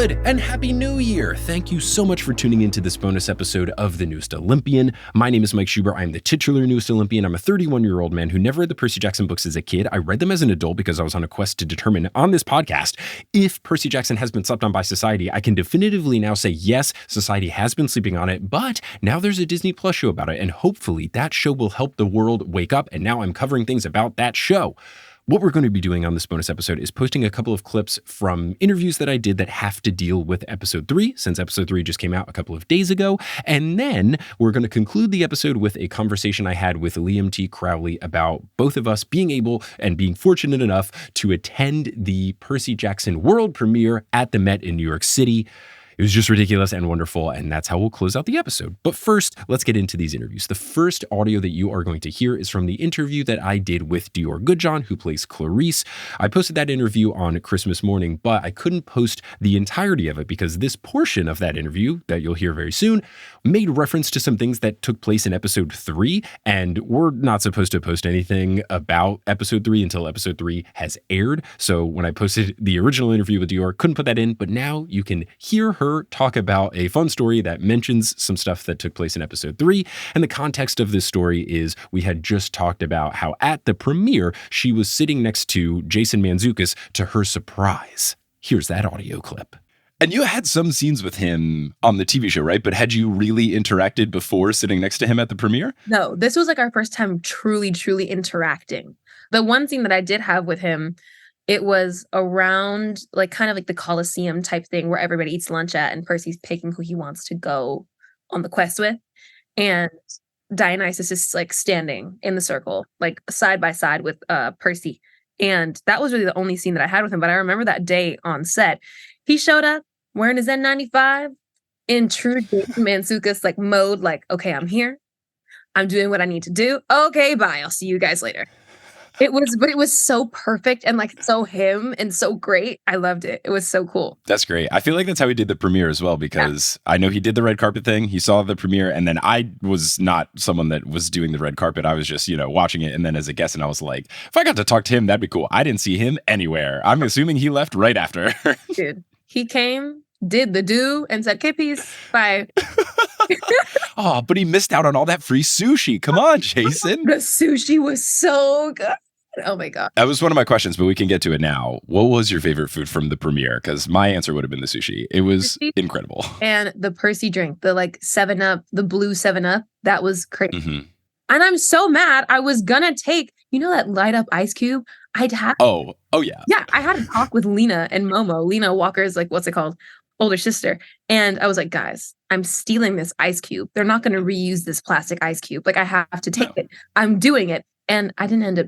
good, and Happy New Year! Thank you so much for tuning into this bonus episode of The Newest Olympian. My name is Mike Schubert. I'm the titular Newest Olympian. I'm a 31-year-old man who never read the Percy Jackson books as a kid. I read them as an adult because I was on a quest to determine on this podcast if Percy Jackson has been slept on by society. I can definitively now say yes, society has been sleeping on it, but now there's a Disney Plus show about it, and hopefully that show will help the world wake up, and now I'm covering things about that show. What we're going to be doing on this bonus episode is posting a couple of clips from interviews that I did that have to deal with episode 3, since episode 3 just came out a couple of days ago. And then we're going to conclude the episode with a conversation I had with Liam T. Crowley about both of us being able and being fortunate enough to attend the Percy Jackson world premiere at the Met in New York City. It was just ridiculous and wonderful, and that's how we'll close out the episode. But first, let's get into these interviews. The first audio that you are going to hear is from the interview that I did with Dior Goodjohn, who plays Clarice. I posted that interview on Christmas morning, but I couldn't post the entirety of it because this portion of that interview that you'll hear very soon made reference to some things that took place in episode 3, and we're not supposed to post anything about episode 3 until episode 3 has aired. So when I posted the original interview with Dior, couldn't put that in, but now you can hear her talk about a fun story that mentions some stuff that took place in episode 3. And the context of this story is we had just talked about how at the premiere, she was sitting next to Jason Mantzoukas to her surprise. Here's that audio clip. And you had some scenes with him on the TV show, right? But had you really interacted before sitting next to him at the premiere? No, this was like our first time truly interacting. The one scene that I did have with him, it was around like kind of like the Coliseum type thing where everybody eats lunch at and Percy's picking who he wants to go on the quest with. And Dionysus is like standing in the circle, like side by side with Percy. And that was really the only scene that I had with him. But I remember that day on set, he showed up wearing his N95 in true Jason Mantzoukas like mode, like, okay, I'm here. I'm doing what I need to do. Okay, bye. I'll see you guys later. But it was so perfect and like so him and so great. I loved it. It was so cool. That's great. I feel like that's how he did the premiere as well, because I know he did the red carpet thing. He saw the premiere, and then I was not someone that was doing the red carpet. I was just, watching it, and then as a guest, and I was like, if I got to talk to him, that'd be cool. I didn't see him anywhere. I'm assuming he left right after. Dude, he came, did the do, and said, okay, peace, bye. Oh, but he missed out on all that free sushi. Come on, Jason. The sushi was so good. Oh my God. That was one of my questions, but we can get to it now. What was your favorite food from the premiere? Because my answer would have been the sushi. It was incredible. And the Percy drink, the like 7-Up, the blue 7-Up, that was crazy. Mm-hmm. And I'm so mad. I was gonna take, that light up ice cube? Oh yeah. Yeah, I had a talk with Lena and Momo. Lena Walker's like, what's it called? Older sister. And I was like, guys, I'm stealing this ice cube. They're not going to reuse this plastic ice cube. Like I have to take it. I'm doing it. And I didn't end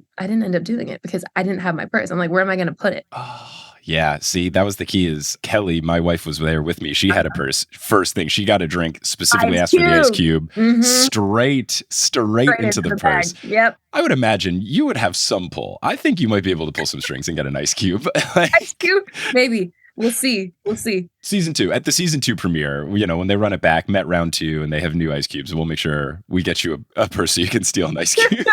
up doing it because I didn't have my purse. I'm like, where am I going to put it? Oh, yeah. See, that was the key is Kelly, my wife, was there with me. She had a purse. First thing, she got a drink, specifically asked for the ice cube, straight into the purse. Bag. Yep. I would imagine you would have some pull. I think you might be able to pull some strings and get an ice cube. Ice cube? Maybe. We'll see. Season 2. At the season 2 premiere, when they run it back, Met round 2, and they have new ice cubes, we'll make sure we get you a purse so you can steal an ice cube.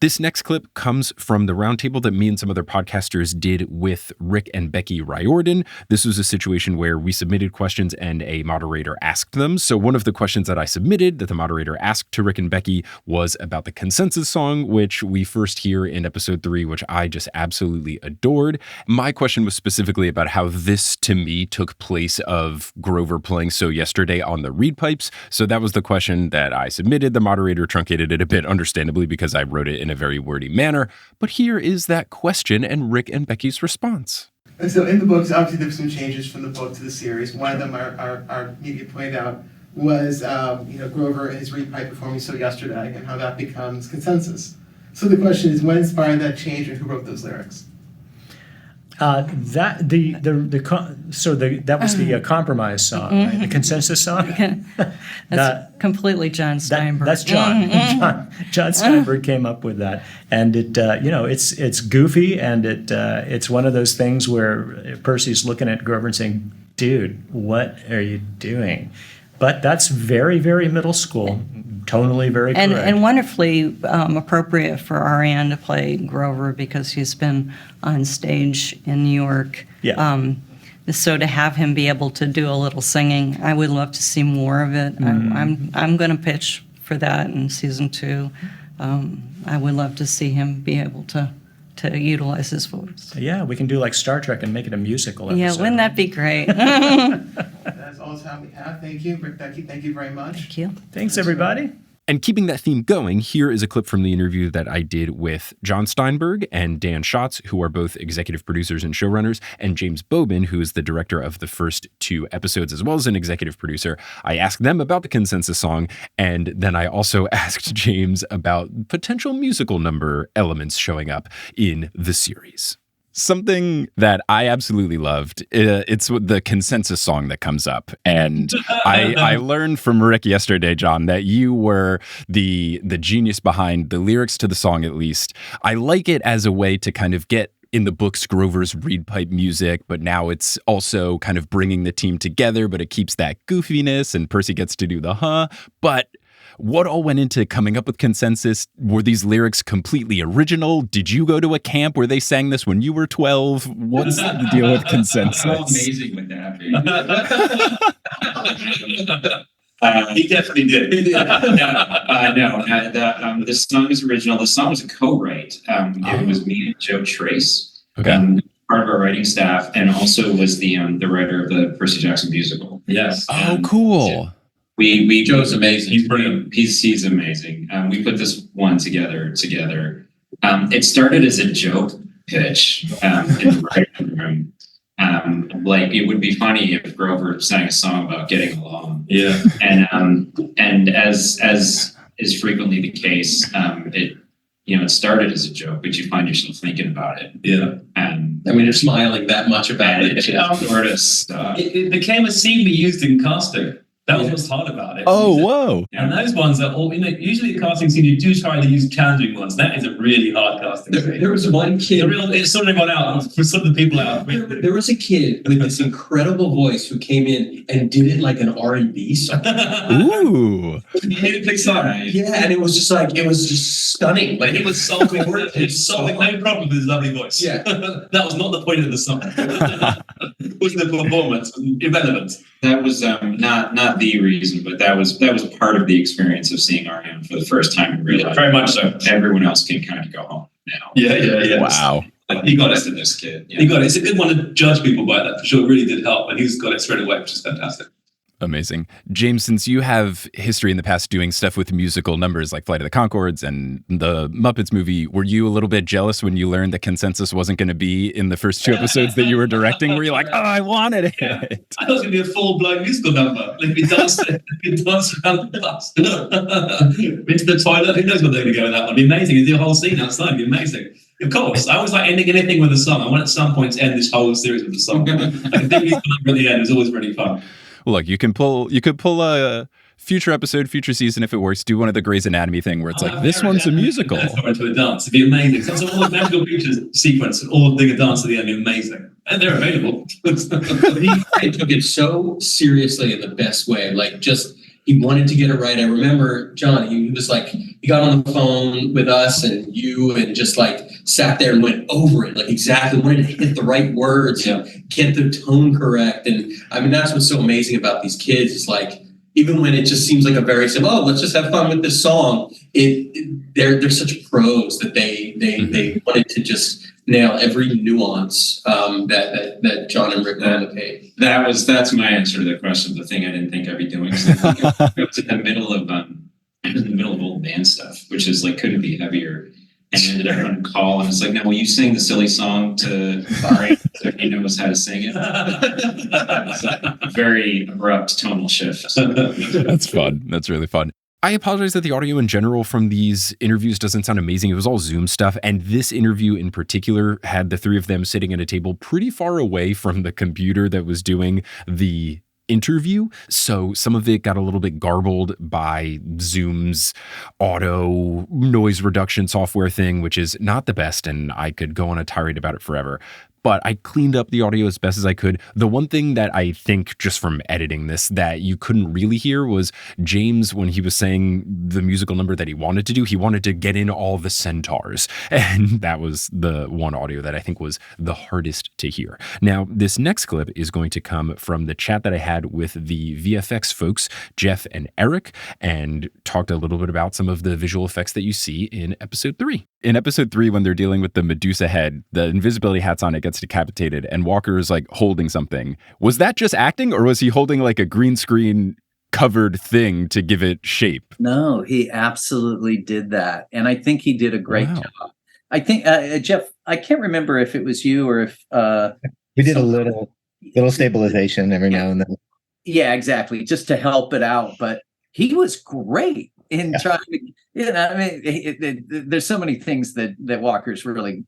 This next clip comes from the roundtable that me and some other podcasters did with Rick and Becky Riordan. This was a situation where we submitted questions and a moderator asked them. So one of the questions that I submitted that the moderator asked to Rick and Becky was about the consensus song, which we first hear in episode 3, which I just absolutely adored. My question was specifically about how this, to me, took place of Grover playing So Yesterday on the reed pipes. So that was the question that I submitted. The moderator truncated it a bit, understandably, because I wrote it in a very wordy manner, but here is that question and Rick and Becky's response. And so in the books, obviously there's some changes from the book to the series. One of them our media pointed out was Grover and his reed pipe performing So Yesterday and how that becomes consensus. So the question is, what inspired that change and who wrote those lyrics? That was the compromise song, right? The consensus song. That's completely Jon Steinberg. That's Jon. Jon Steinberg came up with that, and it's goofy, and it's one of those things where Percy's looking at Grover and saying, "Dude, what are you doing?" But that's very, very middle school. Tonally very correct. And wonderfully appropriate for Ariane to play Grover because he's been on stage in New York So to have him be able to do a little singing, I would love to see more of it. I'm going to pitch for that in season 2. I would love to see him be able to utilize his voice. Yeah, we can do like Star Trek and make it a musical episode. Yeah, wouldn't that be great? That's all the time we have. Thank you, Becky. Thank you very much. Thank you. Thanks, everybody. And keeping that theme going, here is a clip from the interview that I did with Jon Steinberg and Dan Shotz, who are both executive producers and showrunners, and James Bobin, who is the director of the first 2 episodes, as well as an executive producer. I asked them about the consensus song, and then I also asked James about potential musical number elements showing up in the series. Something that I absolutely loved, it's the consensus song that comes up. And I learned from Rick yesterday, Jon, that you were the genius behind the lyrics to the song, at least. I like it as a way to kind of get in the books Grover's reed pipe music, but now it's also kind of bringing the team together, but it keeps that goofiness, and Percy gets to do the But what all went into coming up with consensus? Were these lyrics completely original? Did you go to a camp where they sang this when you were 12? What's the deal with consensus? How amazing would that be? He definitely did. The song is original. The song was a co-write. It was me and Joe Trace, part of our writing staff, and also was the writer of the Percy Jackson musical. Yes. Oh, cool. We Joe's amazing. He's brilliant. He's amazing. We put this one together. It started as a joke pitch in the writing room. Like it would be funny if Grover sang a song about getting along. Yeah. And as is frequently the case, it started as a joke, but you find yourself thinking about it. Yeah. You're smiling that much about it. It became a scene we used in casting. That was what's hard about it. Oh, whoa. And those ones are all, usually a casting scene, you do try to use challenging ones. That is a really hard casting scene. There was one kid. It sorted everyone out, sorted the people out. There was a kid with this incredible voice who came in and did it like an R&B song. Ooh. Yeah, and it was just stunning. Like, it was solving no problem with his lovely voice. Yeah. That was not the point of the song. It was the performance, irrelevant. That was not the reason, but that was part of the experience of seeing Ariane for the first time in real life. Very much so. Everyone else can kind of go home now. Yeah. Wow. He got it. To this kid. Yeah. He got it. It's a good one to judge people by that for sure. It really did help, and he's got it straight away, which is fantastic. Amazing. James, since you have history in the past doing stuff with musical numbers like Flight of the Conchords and the Muppets movie, were you a little bit jealous when you learned that consensus wasn't going to be in the first 2 episodes that you were directing? Were you like, oh, I wanted it? Yeah. I thought it was going to be a full-blown musical number. Like we dance around the bus. Into the toilet. Who knows what they're going to go in that one? It'd be amazing. It'd do a whole scene outside. It'd be amazing. Of course. I always like ending anything with a song. I want at some point to end this whole series with a song. Like a big musical number at the end is always really fun. Well, look, you could pull a future episode, future season if it works. Do one of the Grey's Anatomy thing where it's like, this one's a musical. Into a dance. It'd be amazing. So all the magical features sequence, all doing a dance at the end, would be amazing. And they're available. He took it so seriously in the best way. Like, he wanted to get it right. I remember, Jon, he was like, he got on the phone with us and you and just like sat there and went over it, like exactly wanted to hit the right words and get the tone correct. And I mean, that's what's so amazing about these kids. It's like, even when it just seems like a very simple, let's just have fun with this song. They're such pros that they wanted to just nail every nuance that Jon and Rick on the page. That's my answer to the question. The thing I didn't think I'd be doing. So it was in the middle of old band stuff, which is like couldn't be heavier. And I ended up on a call, and it's like, now will you sing the silly song to Ari so he knows how to sing it? It's a very abrupt tonal shift. That's fun. That's really fun. I apologize that the audio in general from these interviews doesn't sound amazing. It was all Zoom stuff. And this interview in particular had the 3 of them sitting at a table pretty far away from the computer that was doing the interview. So some of it got a little bit garbled by Zoom's auto noise reduction software thing, which is not the best. And I could go on a tirade about it forever. but I cleaned up the audio as best as I could. The one thing that I think just from editing this that you couldn't really hear was James, when he was saying the musical number that he wanted to do, he wanted to get in all the centaurs. And that was the one audio that I think was the hardest to hear. Now, this next clip is going to come from the chat that I had with the VFX folks, Jeff and Erik, and talked a little bit about some of the visual effects that you see in episode 3. In episode 3, when they're dealing with the Medusa head, the invisibility hat's on, it gets decapitated, and Walker is like holding something. Was that just acting, or was he holding like a green screen covered thing to give it shape? No, he absolutely did that. And I think he did a great job. I think, Jeff, I can't remember if it was you or if... we did a little stabilization every now and then. Yeah, exactly. Just to help it out. But he was great in trying to, I mean, there's so many things that Walker's really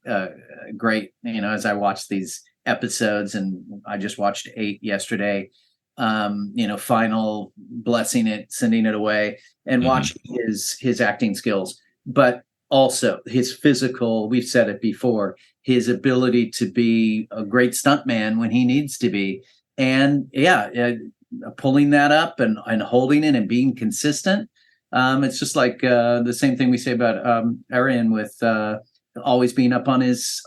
great, as I watch these episodes, and I just watched 8 yesterday, final, blessing it, sending it away, and watching his acting skills, but also his physical, we've said it before, his ability to be a great stuntman when he needs to be. And pulling that up and holding it and being consistent. It's just like the same thing we say about Arian with always being up on his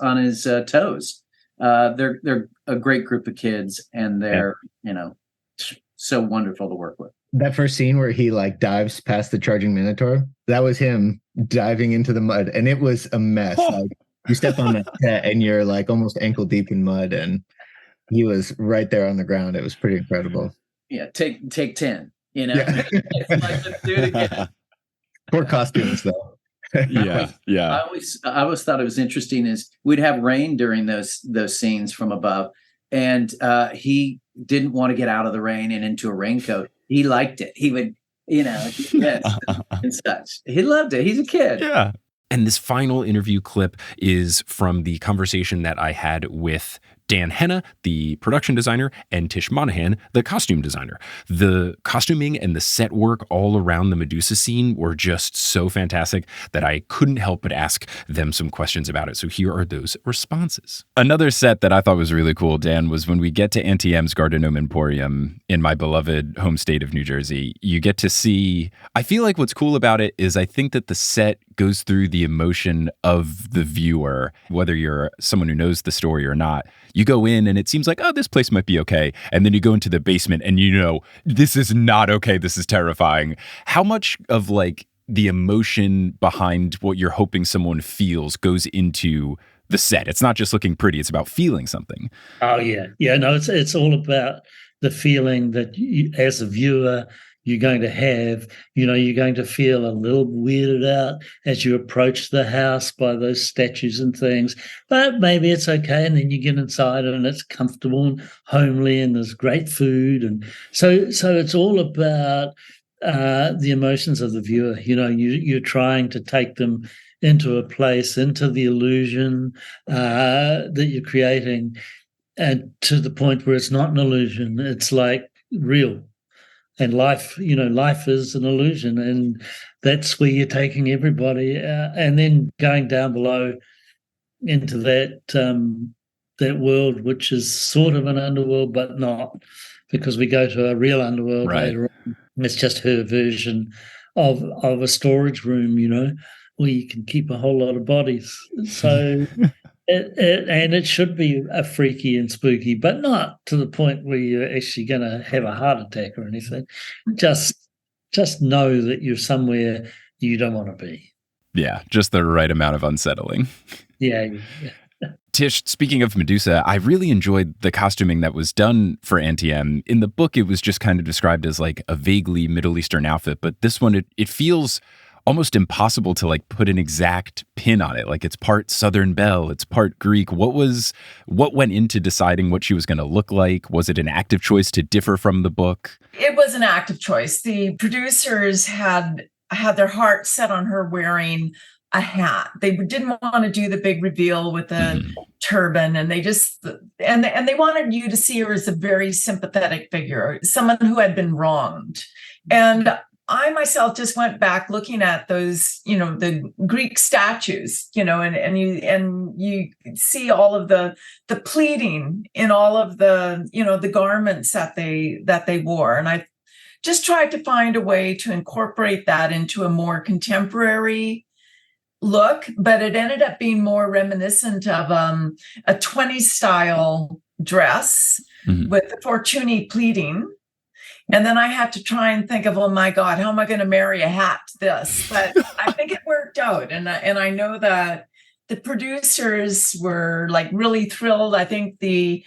toes. They're a great group of kids, and they're so wonderful to work with. That first scene where he like dives past the charging minotaur, that was him diving into the mud, and it was a mess. Like, you step on that set and you're like almost ankle deep in mud, and he was right there on the ground. It was pretty incredible. Yeah, take 10. Like, let's do it again. Poor costumes, though. Yeah. I always thought it was interesting is we'd have rain during those scenes from above, and he didn't want to get out of the rain and into a raincoat. He liked it. He would, and such. He loved it. He's a kid. Yeah. And this final interview clip is from the conversation that I had with Dan Hennah, the production designer, and Tish Monaghan, the costume designer. The costuming and the set work all around the Medusa scene were just so fantastic that I couldn't help but ask them some questions about it. So here are those responses. Another set that I thought was really cool, Dan, was when we get to Auntie M's Gardenome Emporium in my beloved home state of New Jersey. You get to see, I feel like what's cool about it is I think that the set goes through the emotion of the viewer, whether you're someone who knows the story or not. You go in and it seems like, oh, this place might be okay. And then you go into the basement and this is not okay. This is terrifying. How much of like the emotion behind what you're hoping someone feels goes into the set? It's not just looking pretty. It's about feeling something. Oh, yeah. Yeah, no, it's all about the feeling that you, as a viewer, you're going to have, you're going to feel a little weirded out as you approach the house by those statues and things, but maybe it's okay. And then you get inside and it's comfortable and homely and there's great food. And so it's all about the emotions of the viewer. You're trying to take them into a place, into the illusion that you're creating, and to the point where it's not an illusion. It's like real. And life is an illusion, and that's where you're taking everybody, and then going down below into that world, which is sort of an underworld, but not, because we go to a real underworld later on. It's just her version of a storage room, where you can keep a whole lot of bodies. So. And it should be a freaky and spooky, but not to the point where you're actually going to have a heart attack or anything. Just know that you're somewhere you don't want to be. Yeah, just the right amount of unsettling. Yeah. Tish, speaking of Medusa, I really enjoyed the costuming that was done for Auntie M. In the book, it was just kind of described as like a vaguely Middle Eastern outfit, but this one, it feels almost impossible to like put an exact pin on it. Like it's part Southern Belle, it's part Greek. What went into deciding what she was going to look like? Was it an active choice to differ from the book? It was an active choice. The producers had their heart set on her wearing a hat. They didn't want to do the big reveal with the turban, and they just and they wanted you to see her as a very sympathetic figure, someone who had been wronged. And I myself just went back looking at those, the Greek statues, and you see all of the pleating in all of the, the garments that they wore. And I just tried to find a way to incorporate that into a more contemporary look, but it ended up being more reminiscent of a 20s style dress with the Fortuny pleating. And then I had to try and think of, oh my God, how am I going to marry a hat to this? But I think it worked out. And I know that the producers were like really thrilled. I think the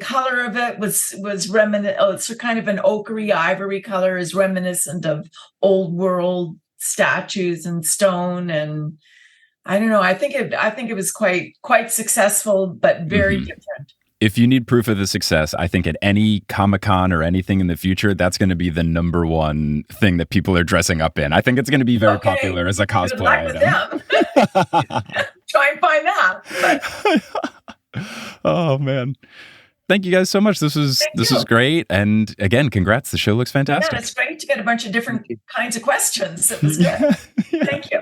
color of it was reminiscent. Oh, it's kind of an ochre ivory color, is reminiscent of old world statues and stone. And I don't know. I think it was quite successful, but very different. If you need proof of the success, I think at any Comic-Con or anything in the future, that's going to be the number one thing that people are dressing up in. I think it's going to be very popular as a cosplay item. Try and find that. Oh man. Thank you guys so much. This was great. And again, congrats. The show looks fantastic. Yeah, it's great to get a bunch of different kinds of questions. It was good. Thank you.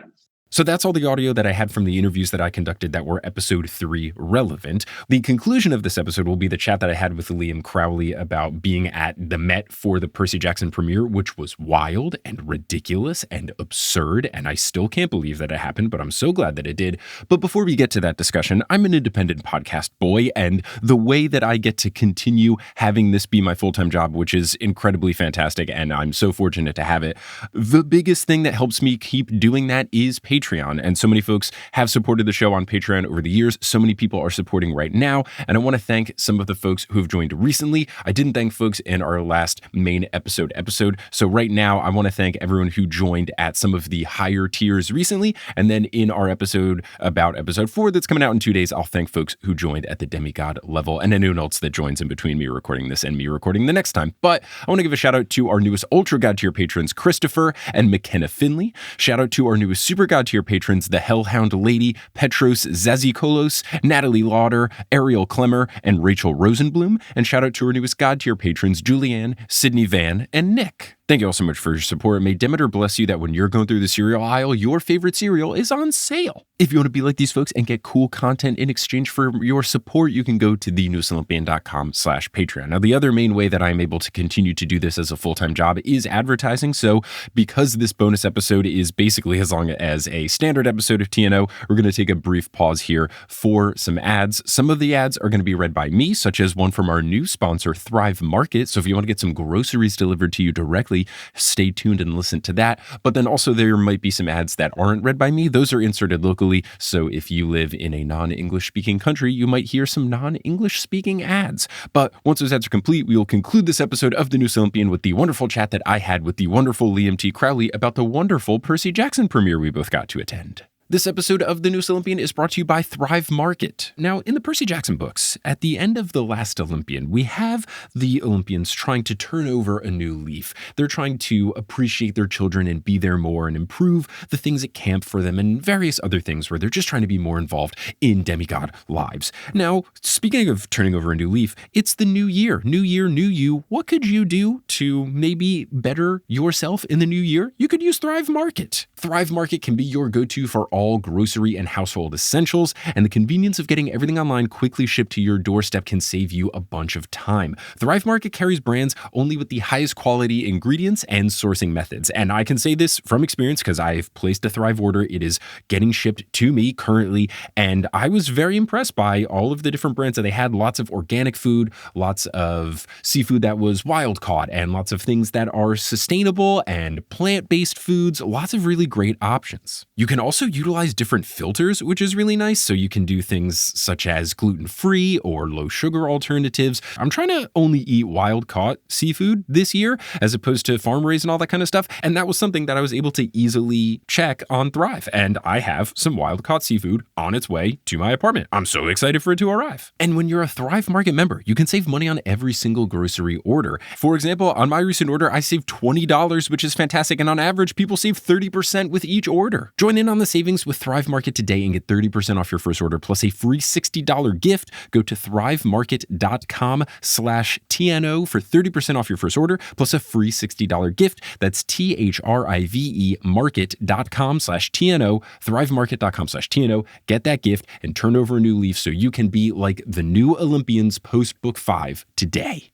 So that's all the audio that I had from the interviews that I conducted that were episode 3 relevant. The conclusion of this episode will be the chat that I had with Liam Crowley about being at the Met for the Percy Jackson premiere, which was wild and ridiculous and absurd. And I still can't believe that it happened, but I'm so glad that it did. But before we get to that discussion, I'm an independent podcast boy, and the way that I get to continue having this be my full-time job, which is incredibly fantastic, and I'm so fortunate to have it, the biggest thing that helps me keep doing that is Patreon. And so many folks have supported the show on Patreon over the years. So many people are supporting right now. And I want to thank some of the folks who have joined recently. I didn't thank folks in our last main episode. So right now, I want to thank everyone who joined at some of the higher tiers recently. And then in our episode about episode 4 that's coming out in 2 days, I'll thank folks who joined at the demigod level and anyone else that joins in between me recording this and me recording the next time. But I want to give a shout out to our newest Ultra God tier patrons, Christopher and McKenna Finley. Shout out to our newest Super God tier patrons, the Hellhound Lady, Petros Zazikolos, Natalie Lauder, Ariel Clemmer, and Rachel Rosenblum. And shout out to our newest God tier patrons, Julianne, Sydney Van, and Nick. Thank you all so much for your support. May Demeter bless you that when you're going through the cereal aisle, your favorite cereal is on sale. If you want to be like these folks and get cool content in exchange for your support, you can go to thenewestolympian.com/Patreon. Now, the other main way that I'm able to continue to do this as a full-time job is advertising. So because this bonus episode is basically as long as a standard episode of TNO, we're going to take a brief pause here for some ads. Some of the ads are going to be read by me, such as one from our new sponsor, Thrive Market. So if you want to get some groceries delivered to you directly, stay tuned and listen to that. But then also there might be some ads that aren't read by me. Those are inserted locally. So if you live in a non-English speaking country, you might hear some non-English speaking ads. But once those ads are complete, we will conclude this episode of The Newest Olympian with the wonderful chat that I had with the wonderful Liam T. Crowley about the wonderful Percy Jackson premiere we both got to attend. This episode of The Newest Olympian is brought to you by Thrive Market. Now, in the Percy Jackson books, at the end of The Last Olympian, we have the Olympians trying to turn over a new leaf. They're trying to appreciate their children and be there more and improve the things at camp for them and various other things where they're just trying to be more involved in demigod lives. Now, speaking of turning over a new leaf, it's the new year. New year, new you. What could you do to maybe better yourself in the new year? You could use Thrive Market. Thrive Market can be your go-to for all grocery and household essentials, and the convenience of getting everything online quickly shipped to your doorstep can save you a bunch of time. Thrive Market carries brands only with the highest quality ingredients and sourcing methods. And I can say this from experience because I've placed a Thrive order. It is getting shipped to me currently, and I was very impressed by all of the different brands that they had. Lots of organic food, lots of seafood that was wild caught, and lots of things that are sustainable and plant-based foods. Lots of really great options. You can also utilize different filters, which is really nice. So you can do things such as gluten-free or low sugar alternatives. I'm trying to only eat wild caught seafood this year as opposed to farm raised and all that kind of stuff. And that was something that I was able to easily check on Thrive. And I have some wild caught seafood on its way to my apartment. I'm so excited for it to arrive. And when you're a Thrive Market member, you can save money on every single grocery order. For example, on my recent order, I saved $20, which is fantastic. And on average, people save 30% with each order. Join in on the savings savings with Thrive Market today and get 30% off your first order plus a free $60 gift. Go to thrivemarket.com/TNO for 30% off your first order plus a free $60 gift. That's THRIVE market.com/TNO, thrivemarket.com/TNO. Get that gift and turn over a new leaf so you can be like the new Olympians post book 5 today.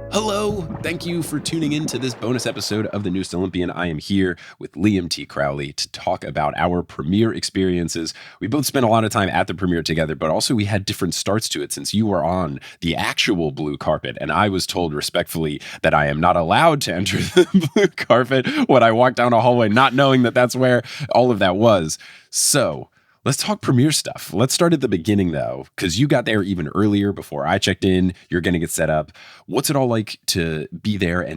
Hello, thank you for tuning in to this bonus episode of The Newest Olympian. I am here with Liam T. Crowley to talk about our premiere experiences. We both spent a lot of time at the premiere together, but also we had different starts to it since you were on the actual blue carpet, and I was told respectfully that I am not allowed to enter the blue carpet when I walk down a hallway, not knowing that that's where all of that was. So let's talk premiere stuff. Let's start at the beginning, though, because you got there even earlier before I checked in. You're going to get set up. What's it all like to be there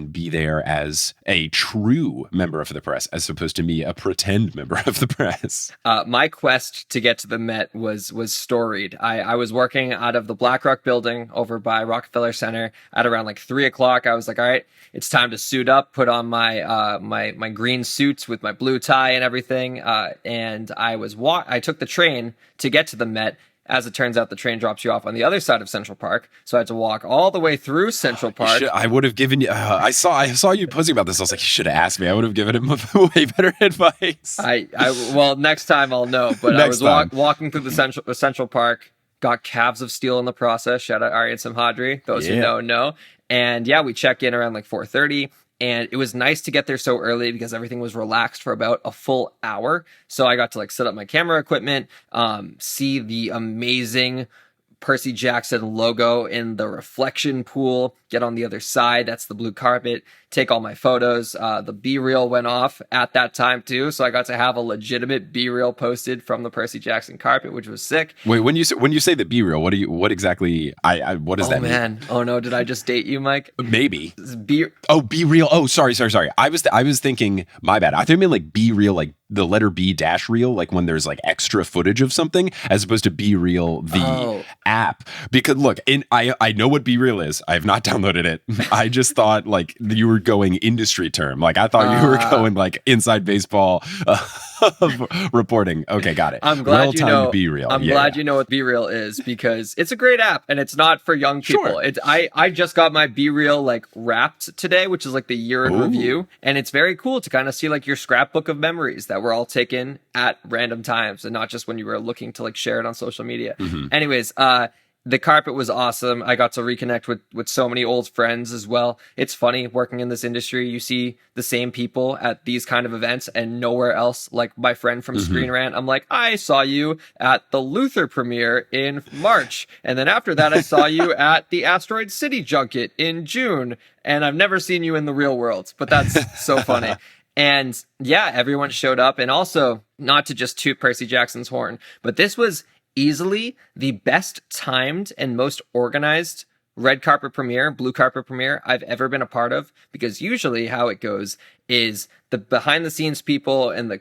as a true member of the press, as opposed to me, a pretend member of the press? My quest to get to the Met was storied. I was working out of the BlackRock building over by Rockefeller Center at around like 3 o'clock. I was like, all right, it's time to suit up, put on my my green suits with my blue tie and everything. And I took the train to get to the Met. As it turns out, the train drops you off on the other side of Central Park, so I had to walk all the way through Central Park. I would have given you. I saw you posting about this. I was like, you should have asked me. I would have given him way better advice. Well, next time I'll know. But I was walking through the Central Park, got calves of steel in the process. Shout out Ari and Simhadri. Those who know. And yeah, we check in around like 4:30. And it was nice to get there so early because everything was relaxed for about a full hour. So I got to like set up my camera equipment, see the amazing Percy Jackson logo in the reflection pool, get on the other side. That's the blue carpet. Take all my photos. The B-reel went off at that time too. So I got to have a legitimate B-reel posted from the Percy Jackson carpet, which was sick. Wait, when you say the B-reel, what exactly does that mean? Oh no, did I just date you, Mike? Maybe. B-reel. Oh, sorry. I was thinking, my bad. I thought you meant like B-reel, like the letter B dash reel, like when there's like extra footage of something, as opposed to B-reel, the app. Because look, I know what B-reel is. I have not downloaded it. I just thought like you were going industry term. Like I thought you were going like inside baseball reporting. Okay, got it. I'm glad you know. B-reel. I'm glad you know what B-reel is because it's a great app and it's not for young people. Sure. I just got my B-reel like wrapped today, which is like the year in review, and it's very cool to kind of see like your scrapbook of memories that were all taken at random times and not just when you were looking to like share it on social media. Mm-hmm. Anyways, the carpet was awesome. I got to reconnect with so many old friends as well. It's funny working in this industry. You see the same people at these kind of events and nowhere else. Like my friend from Screen Rant, I'm like, I saw you at the Luther premiere in March. And then after that, I saw you at the Asteroid City junket in June. And I've never seen you in the real world, but that's so funny. And yeah, everyone showed up. And also, not to just toot Percy Jackson's horn, but this was easily the best timed and most organized red carpet premiere, blue carpet premiere I've ever been a part of, because usually how it goes is the behind the scenes people and the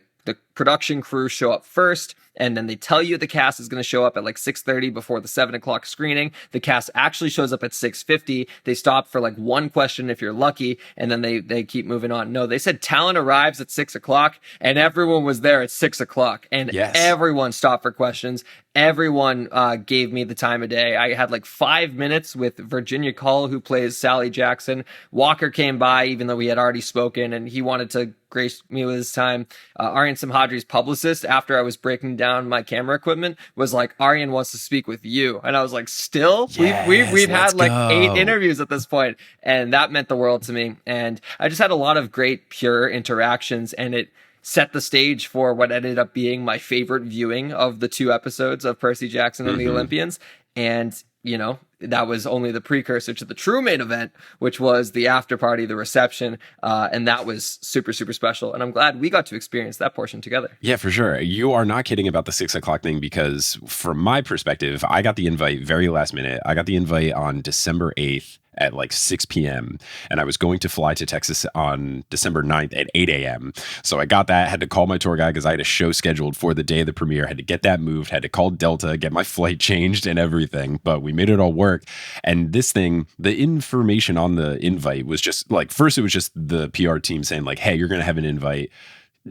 production crew show up first, and then they tell you the cast is going to show up at like 6:30 before the 7 o'clock screening. The cast actually shows up at 6:50. They stop for like one question if you're lucky, and then they keep moving on. No, they said talent arrives at 6 o'clock, and everyone was there at 6 o'clock, and everyone stopped for questions. Everyone gave me the time of day. I had like 5 minutes with Virginia Cull, who plays Sally Jackson. Walker came by, even though we had already spoken, and he wanted to grace me with his time. Aryan Simhadri's publicist, after I was breaking down my camera equipment, was like, Aryan wants to speak with you. And I was like, still? We've had like 8 interviews at this point. And that meant the world to me. And I just had a lot of great, pure interactions, and it set the stage for what ended up being my favorite viewing of the 2 episodes of Percy Jackson and the Olympians. And, you know, that was only the precursor to the true main event, which was the after party, the reception. And that was super, super special. And I'm glad we got to experience that portion together. Yeah, for sure. You are not kidding about the 6 o'clock thing, because from my perspective, I got the invite very last minute. I got the invite on December 8th at like 6 p.m. And I was going to fly to Texas on December 9th at 8 a.m. So I got that, had to call my tour guide because I had a show scheduled for the day of the premiere, had to get that moved, had to call Delta, get my flight changed and everything. But we made it all work. And this thing, the information on the invite was just like, first it was just the PR team saying like, hey, you're going to have an invite.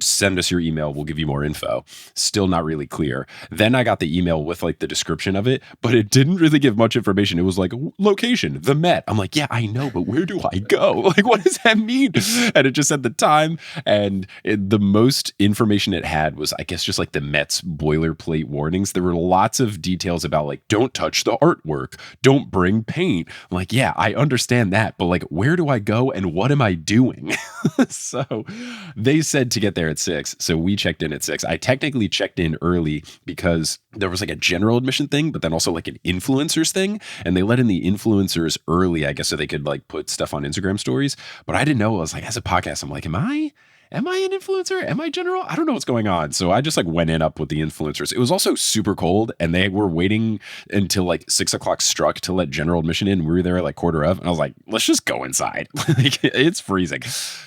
Send us your email. We'll give you more info. Still not really clear. Then I got the email with like the description of it, but it didn't really give much information. It was like location, the Met. I'm like, yeah, I know, but where do I go? Like, what does that mean? And it just said the time. And the most information it had was, I guess, just like the Met's boilerplate warnings. There were lots of details about like, don't touch the artwork. Don't bring paint. I'm like, yeah, I understand that. But like, where do I go and what am I doing? So they said to get there at 6. So we checked in at 6. I technically checked in early because there was like a general admission thing, but then also like an influencers thing. And they let in the influencers early, I guess, so they could like put stuff on Instagram stories. But I didn't know. I was like, as a podcast, I'm like, am I an influencer? Am I general? I don't know what's going on. So I just like went in up with the influencers. It was also super cold and they were waiting until like 6 o'clock struck to let general admission in. We were there at like quarter of, and I was like, let's just go inside. Like, it's freezing.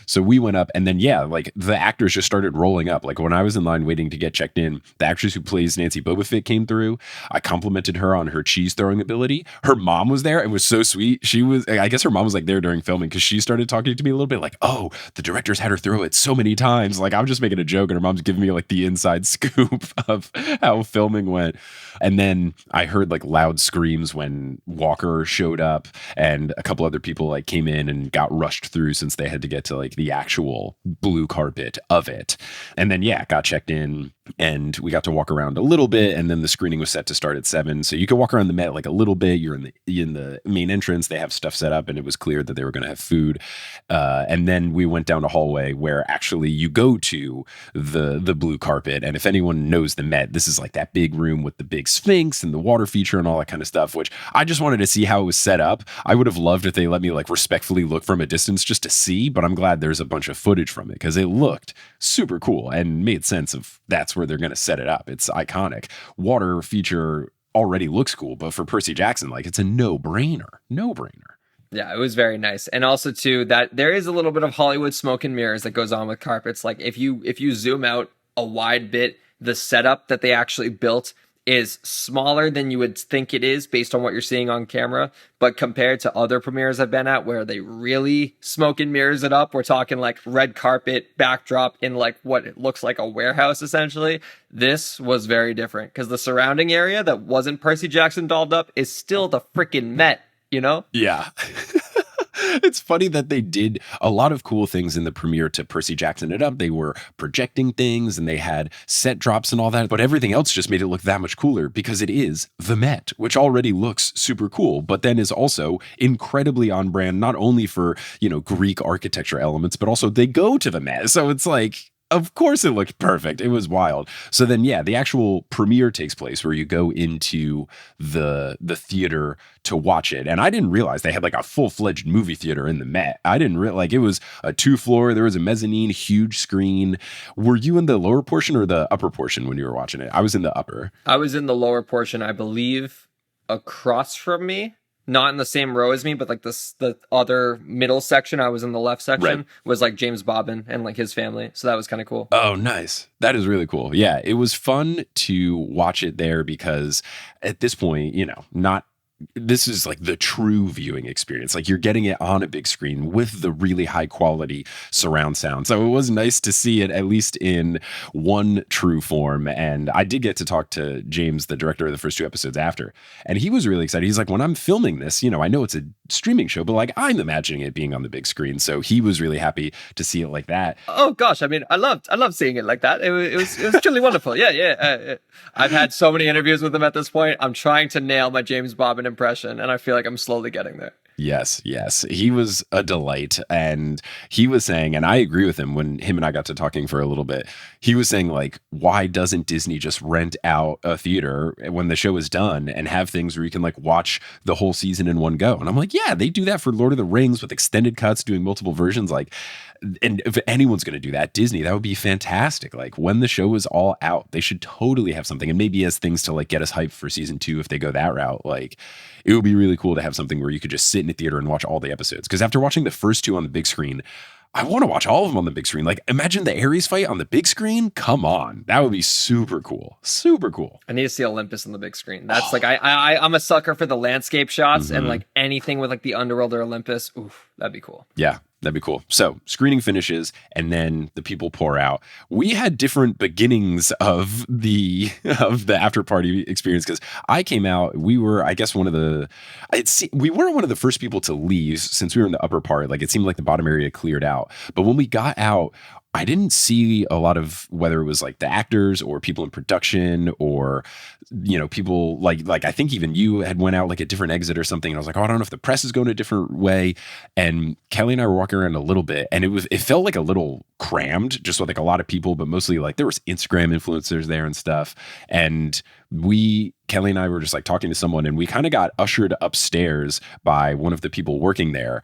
So we went up and then, yeah, like the actors just started rolling up. Like when I was in line waiting to get checked in, the actress who plays Nancy Boba Fett came through. I complimented her on her cheese throwing ability. Her mom was there and was so sweet. I guess her mom was like there during filming because she started talking to me a little bit like, oh, the directors had her throw it so many times. Like I'm just making a joke and her mom's giving me like the inside scoop of how filming went. And then I heard like loud screams when Walker showed up and a couple other people like came in and got rushed through since they had to get to like the actual blue carpet of it. And then, yeah, got checked in and we got to walk around a little bit. And then the screening was set to start at 7. So you could walk around the Met like a little bit. You're in the main entrance. They have stuff set up and it was clear that they were going to have food. And then we went down a hallway where actually you go to the blue carpet. And if anyone knows the Met, this is like that big room with the big Sphinx and the water feature and all that kind of stuff, which I just wanted to see how it was set up. I would have loved if they let me like respectfully look from a distance just to see, but I'm glad there's a bunch of footage from it because it looked super cool and made sense of that's where they're going to set it up. It's iconic. Water feature already looks cool, but for Percy Jackson, like it's a no-brainer. Yeah, it was very nice. And also too, that there is a little bit of Hollywood smoke and mirrors that goes on with carpets. Like if you zoom out a wide bit, the setup that they actually built is smaller than you would think it is based on what you're seeing on camera. But compared to other premieres I've been at where they really smoke and mirrors it up, we're talking like red carpet backdrop in like what it looks like a warehouse essentially. This was very different because the surrounding area that wasn't Percy Jackson dolled up is still the freaking Met, you know? Yeah. It's funny that they did a lot of cool things in the premiere to Percy Jackson it up. They were projecting things and they had set drops and all that, but everything else just made it look that much cooler because it is the Met, which already looks super cool, but then is also incredibly on brand, not only for, Greek architecture elements, but also they go to the Met. So it's like, of course it looked perfect. It was wild. So then, yeah, the actual premiere takes place where you go into the theater to watch it. And I didn't realize they had like a full-fledged movie theater in the Met. I didn't realize, like, it was a 2-floor. There was a mezzanine, huge screen. Were you in the lower portion or the upper portion when you were watching it? I was in the upper. I was in the lower portion, I believe, across from me. Not in the same row as me, but like the other middle section, I was in the left section, right, was like James Bobin and like his family. So that was kind of cool. Oh, nice. That is really cool. Yeah, it was fun to watch it there because at this point, this is like the true viewing experience. Like you're getting it on a big screen with the really high quality surround sound. So it was nice to see it at least in one true form. And I did get to talk to James, the director of the first 2 episodes after, and he was really excited. He's like, when I'm filming this, I know it's a streaming show, but like I'm imagining it being on the big screen. So he was really happy to see it like that. Oh gosh. I mean, I loved seeing it like that. It was truly wonderful. Yeah. I've had so many interviews with him at this point. I'm trying to nail my James Bobin impression, and I feel like I'm slowly getting there. Yes. He was a delight. And he was saying, and I agree with him when him and I got to talking for a little bit, he was saying like, why doesn't Disney just rent out a theater when the show is done and have things where you can like watch the whole season in one go? And I'm like, yeah, they do that for Lord of the Rings with extended cuts, doing multiple versions. Like, and if anyone's going to do that, Disney, that would be fantastic. Like when the show is all out, they should totally have something. And maybe as things to like get us hyped for season 2, if they go that route, like it would be really cool to have something where you could just sit sit in a theater and watch all the episodes. Because after watching the first 2 on the big screen, I want to watch all of them on the big screen. Like, imagine the Ares fight on the big screen. Come on. That would be super cool. Super cool. I need to see Olympus on the big screen. That's like, I'm a sucker for the landscape shots and like anything with like the underworld or Olympus. Oof, that'd be cool. Yeah. That'd be cool. So screening finishes and then the people pour out. We had different beginnings of the after party experience because I came out. We were, I guess, we weren't one of the first people to leave since we were in the upper part. Like it seemed like the bottom area cleared out. But when we got out, I didn't see a lot of whether it was like the actors or people in production or, you know, people like I think even you had went out like a different exit or something. And I was like, oh, I don't know if the press is going a different way. And Kelly and I were walking around a little bit and it felt like a little crammed, just with like a lot of people, but mostly like there was Instagram influencers there and stuff. And Kelly and I were just like talking to someone and we kind of got ushered upstairs by one of the people working there.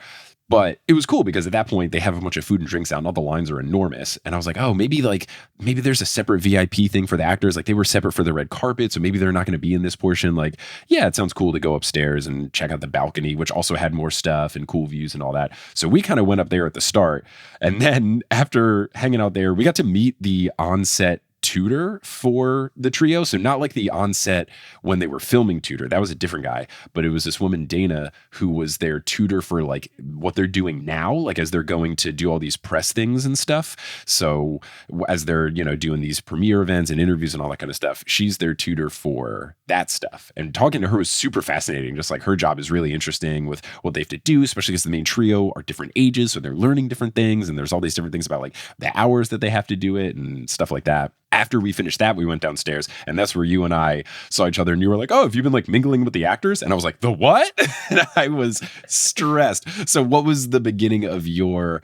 But it was cool because at that point they have a bunch of food and drinks out and all the lines are enormous. And I was like, oh, maybe there's a separate VIP thing for the actors. Like they were separate for the red carpet. So maybe they're not going to be in this portion. Like, yeah, it sounds cool to go upstairs and check out the balcony, which also had more stuff and cool views and all that. So we kind of went up there at the start. And then after hanging out there, we got to meet the on-set tutor for the trio. So not like the onset when they were filming tutor, that was a different guy, but it was this woman, Dana, who was their tutor for like what they're doing now, like as they're going to do all these press things and stuff. So as they're, you know, doing these premiere events and interviews and all that kind of stuff, she's their tutor for that stuff. And talking to her was super fascinating. Just like her job is really interesting with what they have to do, especially because the main trio are different ages. So they're learning different things. And there's all these different things about like the hours that they have to do it and stuff like that. After we finished that, we went downstairs and that's where you and I saw each other and you were like, oh, have you been like mingling with the actors? And I was like, the what? And I was stressed. So what was the beginning of your,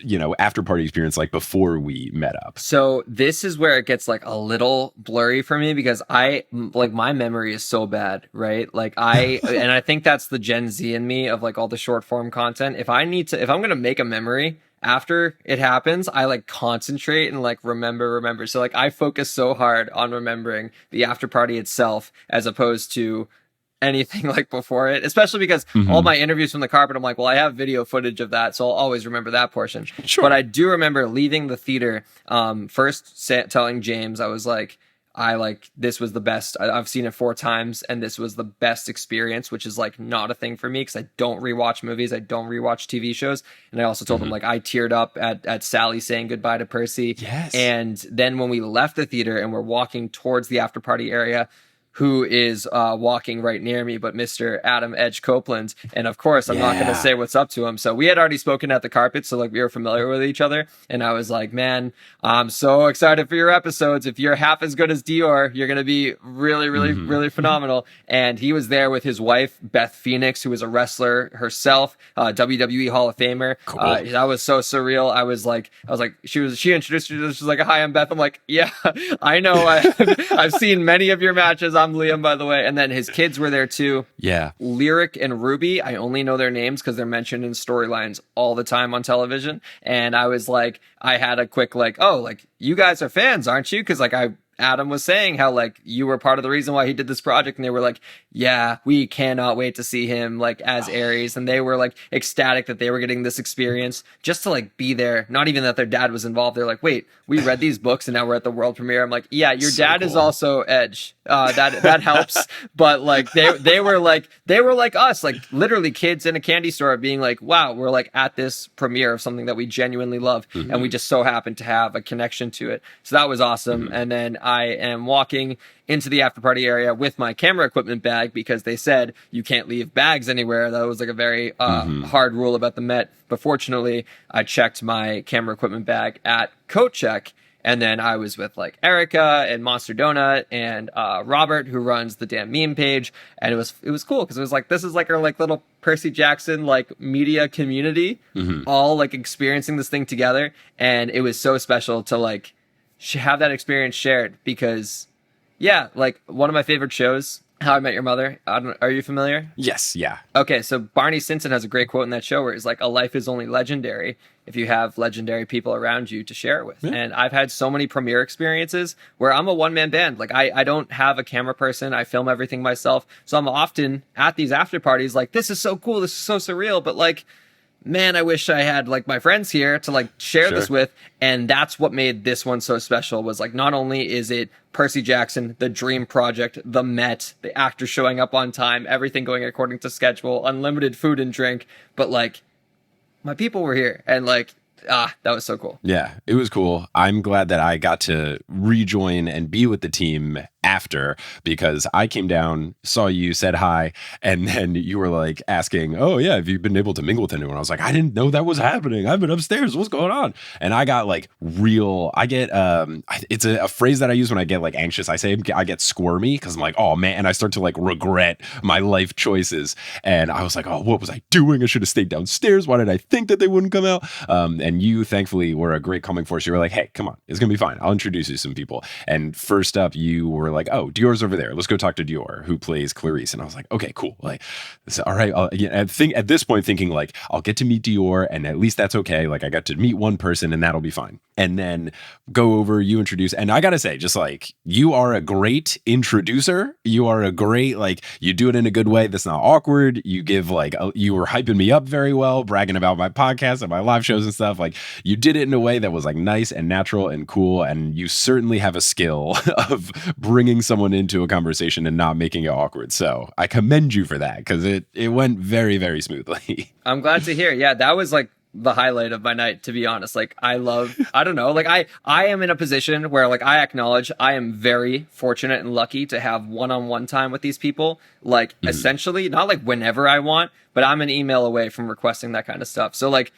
you know, after party experience like before we met up? So this is where it gets like a little blurry for me because my memory is so bad, right? Like and I think that's the Gen Z in me of like all the short form content. If I'm going to make a memory, after it happens, I like concentrate and like remember. So like I focus so hard on remembering the after party itself as opposed to anything like before it, especially because all my interviews from the carpet, I'm like, well, I have video footage of that, so I'll always remember that portion. Sure. But I do remember leaving the theater, first telling James, I was like, this was the best. I've seen it 4 times and this was the best experience, which is like not a thing for me because I don't rewatch movies. I don't rewatch TV shows. And I also told him like I teared up at Sally saying goodbye to Percy. Yes. And then when we left the theater and we're walking towards the after party area, who is walking right near me, but Mr. Adam Edge Copeland. And of course, I'm not going to say what's up to him. So we had already spoken at the carpet. So like we were familiar with each other. And I was like, man, I'm so excited for your episodes. If you're half as good as Dior, you're going to be really, really, really phenomenal. And he was there with his wife, Beth Phoenix, who is a wrestler herself, WWE Hall of Famer. Cool. That was so surreal. I was like, she introduced her. She's like, hi, I'm Beth. I'm like, yeah, I know. I've seen many of your matches. I'm Liam, by the way. And then his kids were there too. Yeah. Lyric and Ruby. I only know their names because they're mentioned in storylines all the time on television. And I was like, I had a quick like, oh, like you guys are fans, aren't you? Because like Adam was saying how like you were part of the reason why he did this project, and they were like, yeah, we cannot wait to see him like as Ares. And they were like ecstatic that they were getting this experience just to like be there. Not even that their dad was involved. They're like, wait, we read these books and now we're at the world premiere. I'm like, yeah, your dad is also Edge. That helps. But like they were like us, like literally kids in a candy store being like, wow, we're like at this premiere of something that we genuinely love. And we just so happened to have a connection to it. So that was awesome. And then I am walking into the after party area with my camera equipment bag because they said you can't leave bags anywhere. That was like a very hard rule about the Met. But fortunately, I checked my camera equipment bag at coat check. And then I was with like Erica and Monster Donut and Robert, who runs the damn meme page. And it was cool because it was like, this is like our like little Percy Jackson like media community, all like experiencing this thing together. And it was so special to like have that experience shared because, yeah, like one of my favorite shows How I Met Your Mother. Are you familiar? Yes, yeah. Okay, so Barney Stinson has a great quote in that show where it's like, a life is only legendary if you have legendary people around you to share it with. Yeah. And I've had so many premiere experiences where I'm a one-man band. Like, I don't have a camera person. I film everything myself. So I'm often at these after parties like, this is so cool. This is so surreal. But like, man, I wish I had like my friends here to like share this with. And that's what made this one so special, was like, not only is it Percy Jackson, the dream project, the Met, the actors showing up on time, everything going according to schedule, unlimited food and drink, but like, my people were here, and like, that was so cool. Yeah, it was cool. I'm glad that I got to rejoin and be with the team after, because I came down, saw you, said hi, and then you were like asking, oh yeah, have you been able to mingle with anyone? I was like, I didn't know that was happening. I've been upstairs. What's going on? And I got like I get, it's a phrase that I use when I get like anxious. I say I get squirmy because I'm like, oh man, and I start to like regret my life choices. And I was like, oh, what was I doing? I should have stayed downstairs. Why did I think that they wouldn't come out? And you thankfully were a great calming force. You were like, hey, come on, it's gonna be fine. I'll introduce you to some people. And first up, you were like, oh, Dior's over there. Let's go talk to Dior, who plays Clarice. And I was like, okay, cool. Like, all right. At this point, thinking like, I'll get to meet Dior, and at least that's okay. Like, I got to meet one person, and that'll be fine. And then go over, you introduce, and I gotta say, just like, you are a great introducer. You are a great, like, you do it in a good way that's not awkward. You give like, you were hyping me up very well, bragging about my podcast and my live shows and stuff. Like, you did it in a way that was like nice and natural and cool. And you certainly have a skill of bringing someone into a conversation and not making it awkward. So I commend you for that, because it went very, very smoothly. I'm glad to hear. Yeah, that was like the highlight of my night, to be honest. Like, I don't know, like I am in a position where like I acknowledge I am very fortunate and lucky to have one-on-one time with these people, like essentially not like whenever I want, but I'm an email away from requesting that kind of stuff. So like,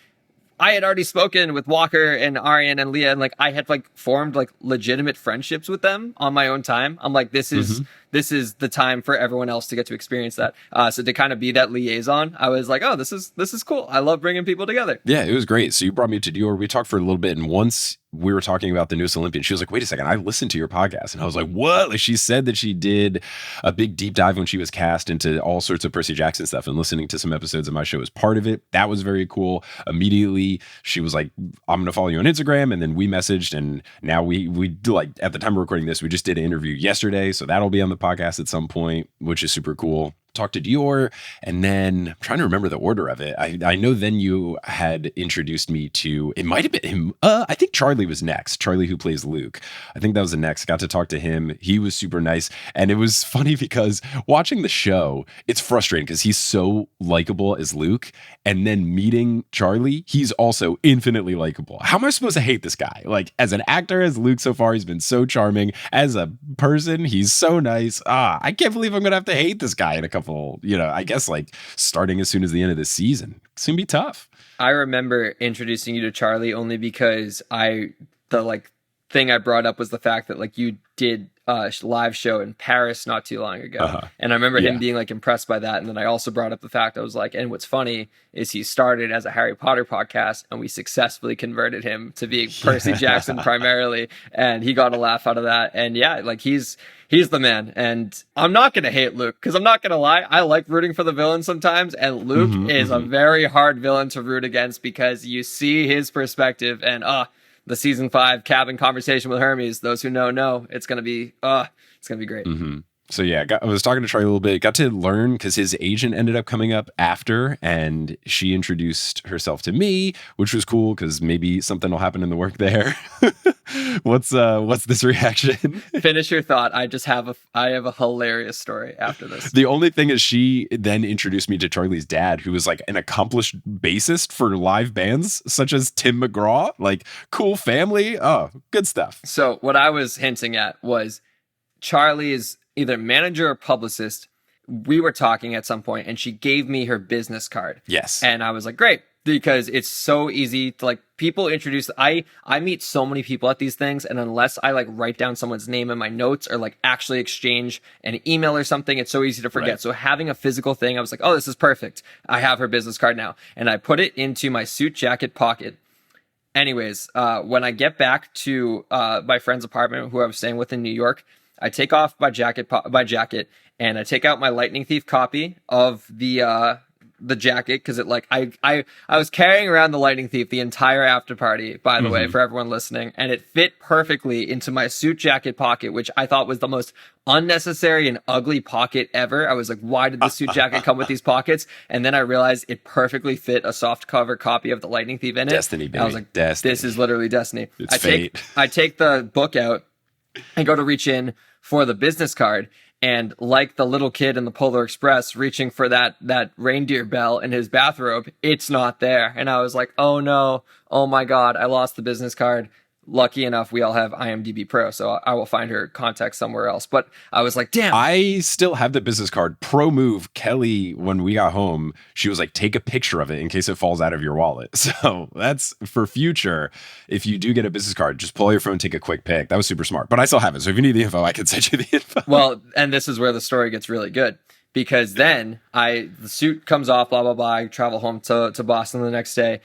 I had already spoken with Walker and Arian and Leah, and like I had like formed like legitimate friendships with them on my own time. I'm like, this is the time for everyone else to get to experience that. So to kind of be that liaison, I was like, oh, this is cool. I love bringing people together. Yeah, it was great. So you brought me to Dior. We talked for a little bit, and once we were talking about the newest Olympian, she was like, wait a second, I listened to your podcast. And I was like, what? Like, she said that she did a big deep dive when she was cast into all sorts of Percy Jackson stuff, and listening to some episodes of my show as part of it. That was very cool. Immediately, she was like, I'm going to follow you on Instagram. And then we messaged, and now we like, at the time of recording this, we just did an interview yesterday. So that'll be on the podcast at some point, which is super cool. Talked to Dior, and then I'm trying to remember the order of it. I know then you had introduced me to, it might have been him. I think Charlie was next. Charlie, who plays Luke. I think that was the next. Got to talk to him. He was super nice. And it was funny because watching the show, it's frustrating because he's so likable as Luke. And then meeting Charlie, he's also infinitely likable. How am I supposed to hate this guy? Like, as an actor, as Luke so far, he's been so charming. As a person, he's so nice. I can't believe I'm going to have to hate this guy in a couple, I guess like starting as soon as the end of the season. It's gonna be tough. I remember introducing you to Charlie only because the thing I brought up was the fact that like you did a live show in Paris not too long ago. And I remember him being like impressed by that. And then I also brought up the fact, I was like, and what's funny is he started as a Harry Potter podcast, and we successfully converted him to being Percy Jackson primarily. And he got a laugh out of that. And yeah, like he's the man. And I'm not going to hate Luke, because I'm not going to lie, I like rooting for the villain sometimes. And Luke is a very hard villain to root against, because you see his perspective, and the season 5 cabin conversation with Hermes. Those who know, it's gonna be great. So yeah, I was talking to Charlie a little bit, got to learn because his agent ended up coming up after, and she introduced herself to me, which was cool because maybe something will happen in the work there. What's this reaction? Finish your thought. I have a hilarious story after this. The only thing is, she then introduced me to Charlie's dad, who was like an accomplished bassist for live bands such as Tim McGraw. Like, cool family. Oh, good stuff. So what I was hinting at was Charlie is either manager or publicist. We were talking at some point, and she gave me her business card. Yes. And I was like, great, because it's so easy to like, people introduce, I meet so many people at these things, and unless I like write down someone's name in my notes or like actually exchange an email or something, it's so easy to forget. Right. So having a physical thing, I was like, oh, this is perfect. I have her business card now. And I put it into my suit jacket pocket. Anyways, when I get back to my friend's apartment, who I was staying with in New York, I take off my jacket, and I take out my Lightning Thief copy of the jacket, because it like I was carrying around the Lightning Thief the entire after party, by the way, for everyone listening, and it fit perfectly into my suit jacket pocket, which I thought was the most unnecessary and ugly pocket ever. I was like, why did the suit jacket come with these pockets? And then I realized it perfectly fit a soft cover copy of the Lightning Thief in it. Destiny, baby. I was like, Destiny. this is literally destiny. It's fate. I take the book out and go to reach in for the business card. And like the little kid in the Polar Express reaching for that reindeer bell in his bathrobe, it's not there. And I was like, oh no, oh my God, I lost the business card. Lucky enough, we all have IMDb Pro, so I will find her contact somewhere else. But I was like, damn. I still have the business card. Pro move. Kelly, when we got home, she was like, take a picture of it in case it falls out of your wallet. So that's for future. If you do get a business card, just pull your phone, take a quick pic. That was super smart. But I still have it. So if you need the info, I can send you the info. Well, and this is where the story gets really good. Because then the suit comes off, blah, blah, blah. I travel home to Boston the next day.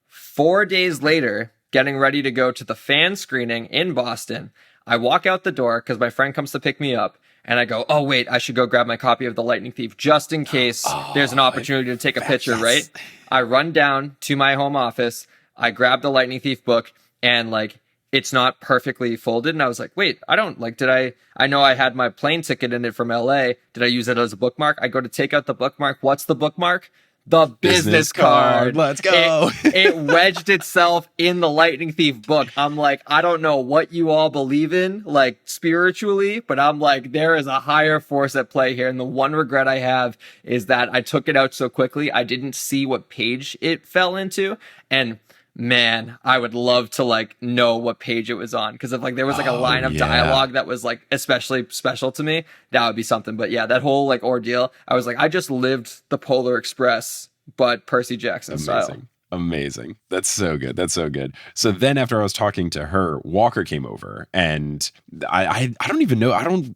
4 days later, getting ready to go to the fan screening in Boston, I walk out the door because my friend comes to pick me up, and I go, oh, wait, I should go grab my copy of The Lightning Thief just in case there's an opportunity to take a picture, right? I run down to my home office, I grab the Lightning Thief book, and like, it's not perfectly folded. And I was like, wait, I know I had my plane ticket in it from LA. Did I use it as a bookmark? I go to take out the bookmark. What's the bookmark? The business card. Let's go. It wedged itself in the Lightning Thief book. I'm like, I don't know what you all believe in, like spiritually, but I'm like, there is a higher force at play here. And the one regret I have is that I took it out so quickly. I didn't see what page it fell into. And man, I would love to like know what page it was on, because if like there was like a line of dialogue that was like especially special to me, that would be something. But yeah, that whole like ordeal, I was like, I just lived the Polar Express, but Percy Jackson style. Amazing. That's so good. That's so good. So then after I was talking to her, Walker came over, and I don't even know.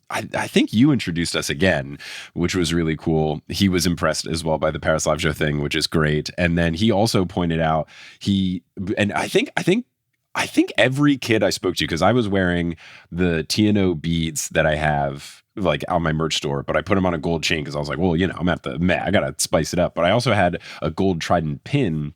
I think you introduced us again, which was really cool. He was impressed as well by the Paris Live Show thing, which is great. And then he also pointed out I think every kid I spoke to, because I was wearing the TNO beads that I have like on my merch store, but I put them on a gold chain because I was like, well, you know, I'm at the I gotta spice it up. But I also had a gold trident pin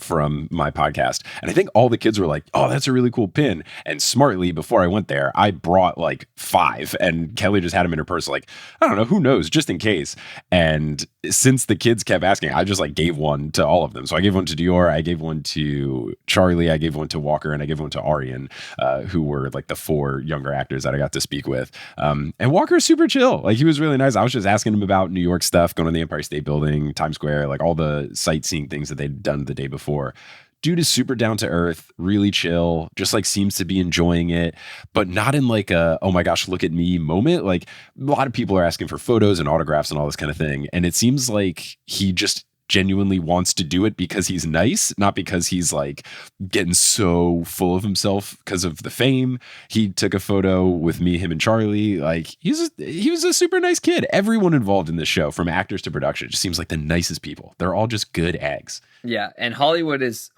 from my podcast, and I think all the kids were like, oh, that's a really cool pin. And smartly, before I went there, I brought like 5, and Kelly just had them in her purse, like, I don't know, who knows, just in case. And since the kids kept asking, I just like gave one to all of them. So I gave one to Dior, I gave one to Charlie, I gave one to Walker, and I gave one to Arian, who were like the 4 younger actors that I got to speak with. And Walker's super chill. Like, he was really nice. I was just asking him about New York stuff, going to the Empire State Building, Times Square, like all the sightseeing things that they'd done the day before. Dude is super down to earth, really chill, just like seems to be enjoying it, but not in like a, oh my gosh, look at me moment. Like, a lot of people are asking for photos and autographs and all this kind of thing. And it seems like he just genuinely wants to do it because he's nice, not because he's like getting so full of himself because of the fame. He took a photo with me, him, and Charlie. Like, he was a super nice kid. Everyone involved in this show, from actors to production, just seems like the nicest people. They're all just good eggs. Yeah, and Hollywood is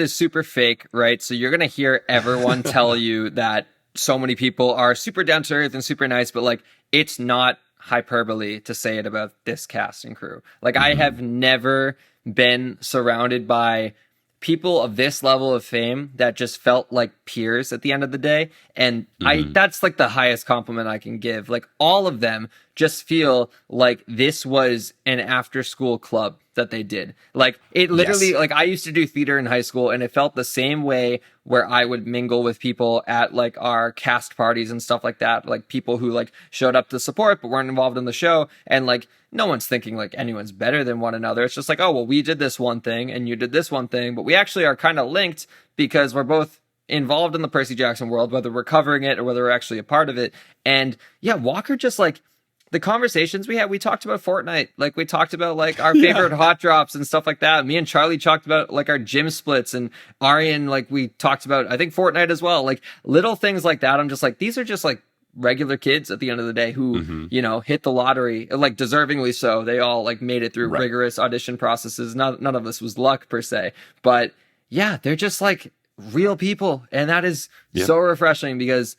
super fake, right? So you're gonna hear everyone tell you that so many people are super down to earth and super nice, but like, it's not hyperbole to say it about this cast and crew. Like, I have never been surrounded by people of this level of fame that just felt like peers at the end of the day. And that's like the highest compliment I can give. Like, all of them just feel like this was an after school club that they did. Like, it literally, like, I used to do theater in high school, and it felt the same way, where I would mingle with people at like our cast parties and stuff like that. Like, people who like showed up to support but weren't involved in the show. And like, no one's thinking like anyone's better than one another. It's just like, oh, well, we did this one thing and you did this one thing, but we actually are kind of linked because we're both involved in the Percy Jackson world, whether we're covering it or whether we're actually a part of it. And yeah, Walker just like, the conversations we had, we talked about Fortnite. Like, we talked about like our favorite hot drops and stuff like that. Me and Charlie talked about like our gym splits, and Arian, like, we talked about, I think, Fortnite as well. Like, little things like that. I'm just like, these are just like regular kids at the end of the day who, you know, hit the lottery, like deservingly so. They all like made it through rigorous audition processes. None of this was luck per se, but yeah, they're just like real people. And that is so refreshing, because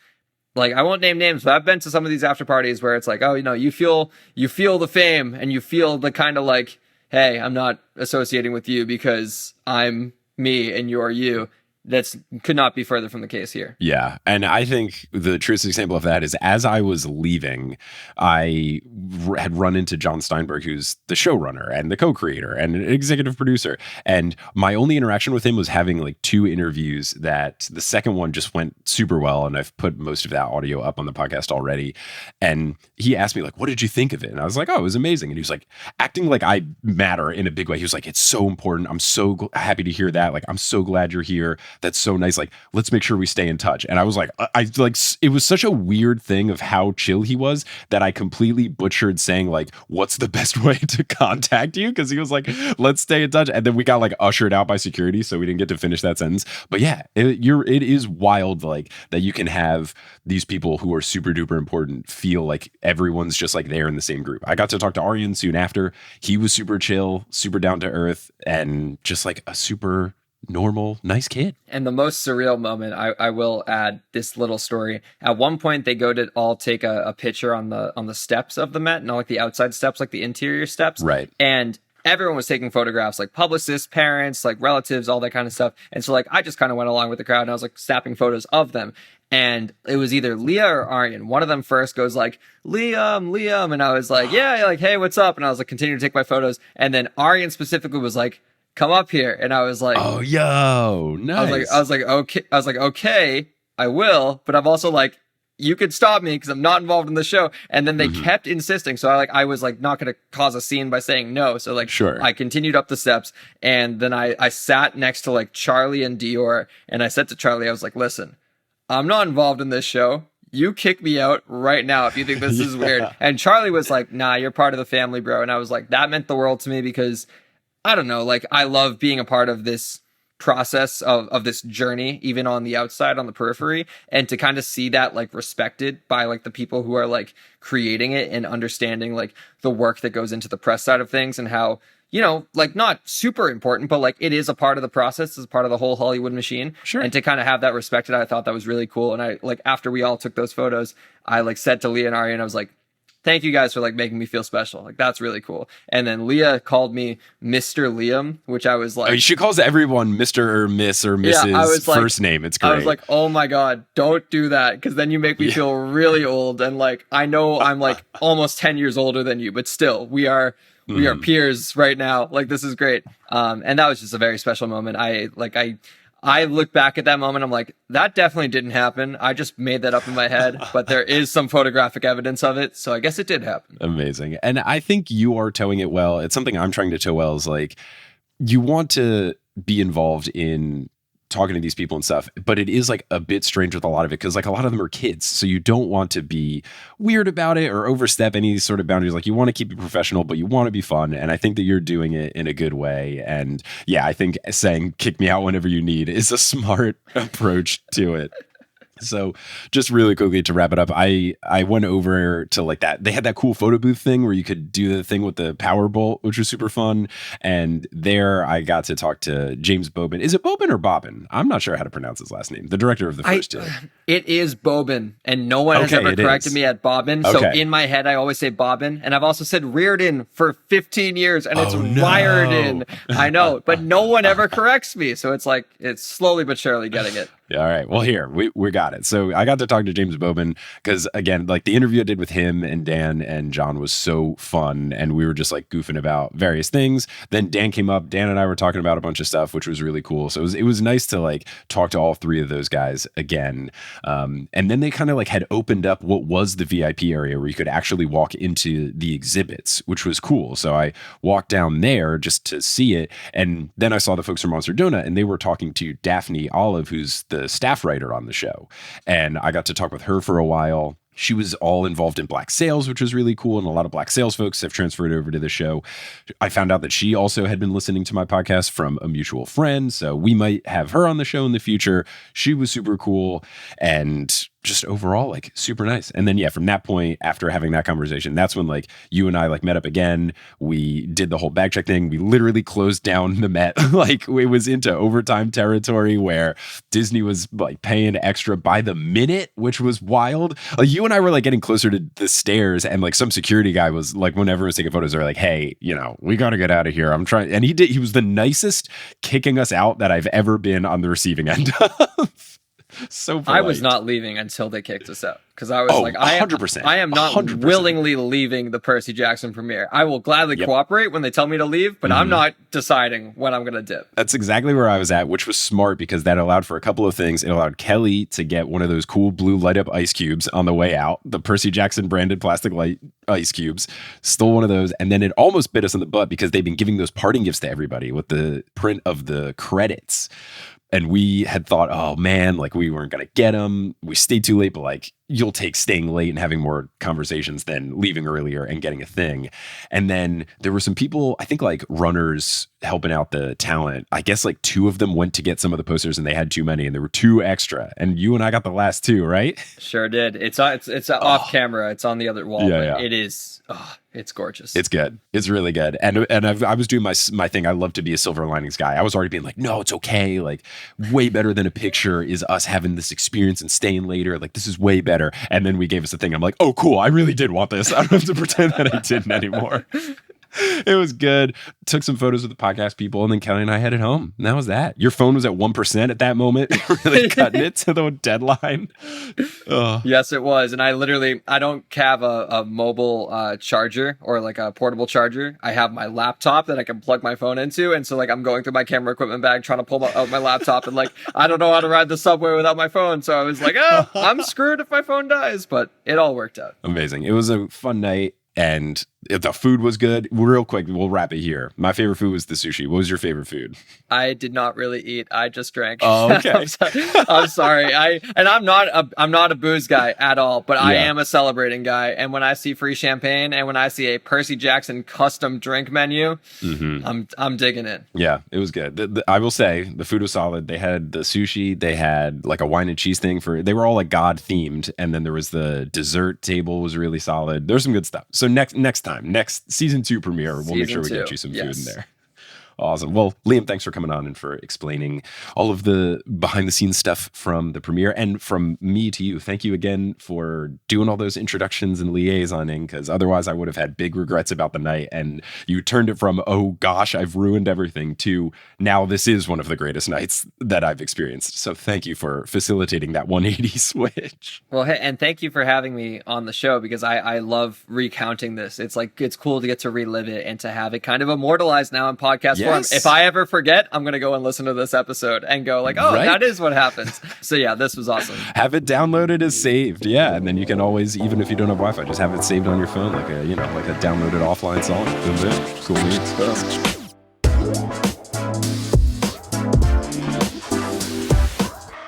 like, I won't name names, but I've been to some of these after parties where it's like, oh, you feel the fame, and you feel the kind of like, hey, I'm not associating with you because I'm me and you're you. That's could not be further from the case here. Yeah. And I think the truest example of that is, as I was leaving, I had run into Jon Steinberg, who's the showrunner and the co-creator and an executive producer. And my only interaction with him was having like 2 interviews that the second one just went super well. And I've put most of that audio up on the podcast already. And he asked me like, what did you think of it? And I was like, oh, it was amazing. And he was like acting like I matter in a big way. He was like, it's so important. I'm so happy to hear that. Like, I'm so glad you're here. That's so nice. Like, let's make sure we stay in touch. And I was like, it was such a weird thing of how chill he was that I completely butchered saying like, what's the best way to contact you? Because he was like, let's stay in touch. And then we got like ushered out by security, so we didn't get to finish that sentence. But yeah, it is wild, like, that you can have these people who are super duper important feel like everyone's just like they're in the same group. I got to talk to Aryan soon after. He was super chill, super down to earth, and just like a super normal, nice kid. And the most surreal moment, I will add this little story. At one point, they go to all take a picture on the steps of the Met, not like the outside steps, like the interior steps. Right. And everyone was taking photographs, like publicists, parents, like relatives, all that kind of stuff. And so like I just kind of went along with the crowd, and I was like snapping photos of them. And it was either Leah or Aryan. One of them first goes like, Liam. And I was like, yeah, like, hey, what's up? And I was like, continue to take my photos. And then Aryan specifically was like, come up here. And I was like, oh, yo, nice. I was like, okay, I will. But I'm also like, you could stop me because I'm not involved in the show. And then they kept insisting. So I was like, not going to cause a scene by saying no. So like, sure. I continued up the steps. And then I sat next to like Charlie and Dior. And I said to Charlie, I was like, listen, I'm not involved in this show. You kick me out right now if you think this is weird. And Charlie was like, nah, you're part of the family, bro. And I was like, that meant the world to me because I don't know, like, I love being a part of this process of this journey, even on the outside, on the periphery, and to kind of see that like respected by like the people who are like creating it and understanding like the work that goes into the press side of things, and how, like, not super important, but like it is a part of the process, as part of the whole Hollywood machine. Sure. And to kind of have that respected, I thought that was really cool. And I like, after we all took those photos, I like said to Leah and Aryan, I was like, thank you guys for like making me feel special. Like, that's really cool. And then Leah called me Mr. Liam, which I was like, she calls everyone Mr. or Miss or Mrs. I was like, first name. It's great. I was like, oh my God, don't do that. Cause then you make me feel really old. And like, I know I'm like almost 10 years older than you, but still we are peers right now. Like, this is great. And that was just a very special moment. I look back at that moment, I'm like, that definitely didn't happen. I just made that up in my head, but there is some photographic evidence of it. So I guess it did happen. Amazing. And I think you are towing it well. It's something I'm trying to tow well, is like, you want to be involved in talking to these people and stuff, but it is like a bit strange with a lot of it, because like a lot of them are kids, so you don't want to be weird about it or overstep any sort of boundaries. Like, you want to keep it professional, but you want to be fun, and I think that you're doing it in a good way. And yeah, I think saying kick me out whenever you need is a smart approach to it. So just really quickly to wrap it up, I went over to like that. They had that cool photo booth thing where you could do the thing with the power bolt, which was super fun. And there I got to talk to James Bobin. Is it Bobin or Bobin? I'm not sure how to pronounce his last name. The director of the first two. It is Bobin, and no one has ever corrected me at Bobin. So in my head, I always say Bobin. And I've also said Riordan for 15 years, and it's Riordan. I know, but no one ever corrects me. So it's like, it's slowly but surely getting it. Yeah, all right. Well, here, we got it. So I got to talk to James Bobin because, again, like the interview I did with him and Dan and John was so fun, and we were just like goofing about various things. Then Dan came up. Dan and I were talking about a bunch of stuff, which was really cool. So it was nice to like talk to all 3 of those guys again. And then they kind of like had opened up what was the VIP area where you could actually walk into the exhibits, which was cool. So I walked down there just to see it. And then I saw the folks from Monster Donut, and they were talking to Daphne Olive, who's the staff writer on the show. And I got to talk with her for a while. She was all involved in Black sales, which was really cool. And a lot of Black sales folks have transferred over to the show. I found out that she also had been listening to my podcast from a mutual friend. So we might have her on the show in the future. She was super cool. And just overall like super nice. And then, yeah, from that point, after having that conversation, that's when like you and I like met up again. We did the whole bag check thing. We literally closed down the Met. Like it was into overtime territory where Disney was like paying extra by the minute, which was wild. Like you and I were like getting closer to the stairs, and like some security guy was like, when everyone was taking photos, they're like, hey, you know, we got to get out of here. I'm trying. And he was the nicest kicking us out that I've ever been on the receiving end of. So polite. I was not leaving until they kicked us out, because I was like, 100%. I am not 100%. willingly leaving the Percy Jackson premiere. I will gladly cooperate when they tell me to leave, but I'm not deciding when I'm going to dip. That's exactly where I was at, which was smart because that allowed for a couple of things. It allowed Kelly to get one of those cool blue light up ice cubes on the way out, the Percy Jackson branded plastic light ice cubes, stole one of those. And then it almost bit us in the butt because they've been giving those parting gifts to everybody with the print of the credits. And we had thought, oh man, like we weren't going to get them. We stayed too late, but like you'll take staying late and having more conversations than leaving earlier and getting a thing. And then there were some people, I think like runners helping out the talent. I guess like 2 of them went to get some of the posters and they had too many and there were 2 extra. And you and I got the last 2, right? Sure did. It's off camera. It's on the other wall. Yeah, but it is. Oh, it's gorgeous. It's good. It's really good. And I was doing my thing. I love to be a silver linings guy. I was already being like, no, it's okay. Like way better than a picture is us having this experience and staying later. Like this is way better. And then we gave us a thing. I'm like, oh, cool. I really did want this. I don't have to pretend that I didn't anymore. It was good. Took some photos with the podcast people, and then Kelly and I headed home. And that was that. Your phone was at 1% at that moment, really cutting it to the deadline. Yes, it was. And I don't have a mobile charger or like a portable charger. I have my laptop that I can plug my phone into. And so like I'm going through my camera equipment bag trying to pull out my laptop, and like I don't know how to ride the subway without my phone. So I was like, oh, I'm screwed if my phone dies. But it all worked out. Amazing. It was a fun night. And the food was good. Real quick, we'll wrap it here. My favorite food was the sushi. What was your favorite food? I did not really eat. I just drank. Oh, okay. I'm sorry. I'm not a booze guy at all, but I am a celebrating guy. And when I see free champagne and when I see a Percy Jackson custom drink menu, I'm digging it. Yeah, it was good. I will say the food was solid. They had the sushi. They had like a wine and cheese thing they were all like God themed. And then there was the dessert table was really solid. There's some good stuff. So next season 2 premiere, we'll make sure we get you some food in there. Awesome. Well, Liam, thanks for coming on and for explaining all of the behind the scenes stuff from the premiere, and from me to you. Thank you again for doing all those introductions and liaisoning, because otherwise I would have had big regrets about the night. And you turned it from, oh gosh, I've ruined everything, to now this is one of the greatest nights that I've experienced. So thank you for facilitating that 180 switch. Well, and thank you for having me on the show, because I love recounting this. It's like, it's cool to get to relive it and to have it kind of immortalized now in podcast form. If I ever forget, I'm going to go and listen to this episode and go like, oh, that is what happens. So yeah, this was awesome. Have it downloaded as saved. Yeah. And then you can always, even if you don't have Wi-Fi, just have it saved on your phone, like a downloaded offline song. Boom, boom. Cool weird stuff.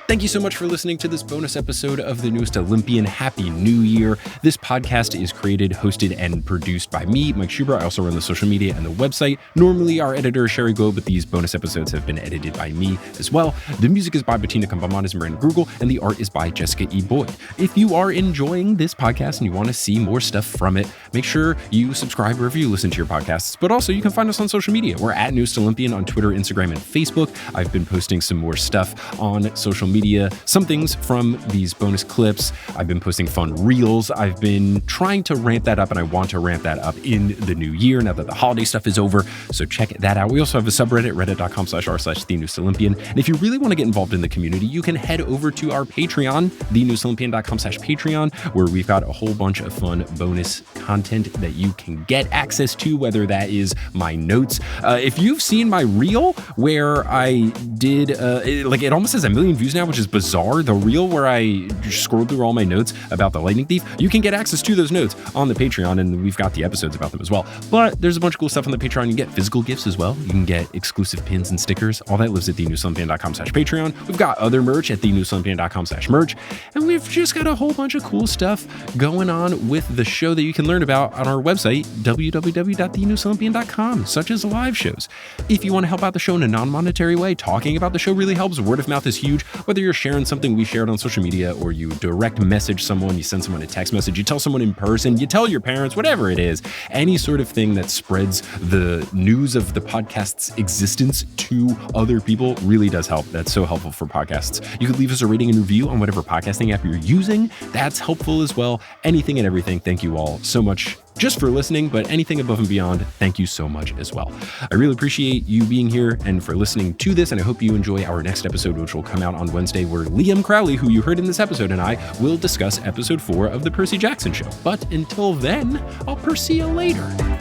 Thank you so much for listening to this bonus episode of the newest Olympian. Happy New Year. This podcast is created, hosted, and produced by me, Mike Schubert. I also run the social media and the website. Normally, our editor is Sherry Glow, but these bonus episodes have been edited by me as well. The music is by Bettina Campamanes and Miranda Grugel, and the art is by Jessica E. Boyd. If you are enjoying this podcast and you want to see more stuff from it, make sure you subscribe wherever you listen to your podcasts. But also, you can find us on social media. We're at Newest Olympian on Twitter, Instagram, and Facebook. I've been posting some more stuff on social media. Some things from these bonus clips. I've been posting fun reels. I've been trying to ramp that up, and I want to ramp that up in the new year now that the holiday stuff is over. So check that out. We also have a subreddit, reddit.com/r/thenewestolympian. And if you really want to get involved in the community, you can head over to our Patreon, thenewestolympian.com/Patreon, where we've got a whole bunch of fun bonus content that you can get access to, whether that is my notes. If you've seen my reel where I did, it almost has 1 million views now, which is bizarre. The reel where I scrolled through all my notes about the Lightning Thief, you can get access to those notes on the Patreon, and we've got the episodes about them as well. But there's a bunch of cool stuff on the Patreon. You can get physical gifts as well. You can get exclusive pins and stickers. All that lives at thenewsolympian.com/Patreon. We've got other merch at thenewsolympian.com/merch. And we've just got a whole bunch of cool stuff going on with the show that you can learn about on our website, www.thenewsolympian.com, such as live shows. If you want to help out the show in a non-monetary way, talking about the show really helps. Word of mouth is huge. Whether whether you're sharing something we shared on social media, or you direct message someone, you send someone a text message, you tell someone in person, you tell your parents, whatever it is, any sort of thing that spreads the news of the podcast's existence to other people really does help. That's so helpful for podcasts. You could leave us a rating and review on whatever podcasting app you're using. That's helpful as well. Anything and everything. Thank you all so much just for listening, but anything above and beyond, thank you so much as well. I really appreciate you being here and for listening to this, and I hope you enjoy our next episode, which will come out on Wednesday, where Liam Crowley, who you heard in this episode, and I will discuss episode 4 of The Percy Jackson Show. But until then, I'll Percy you later.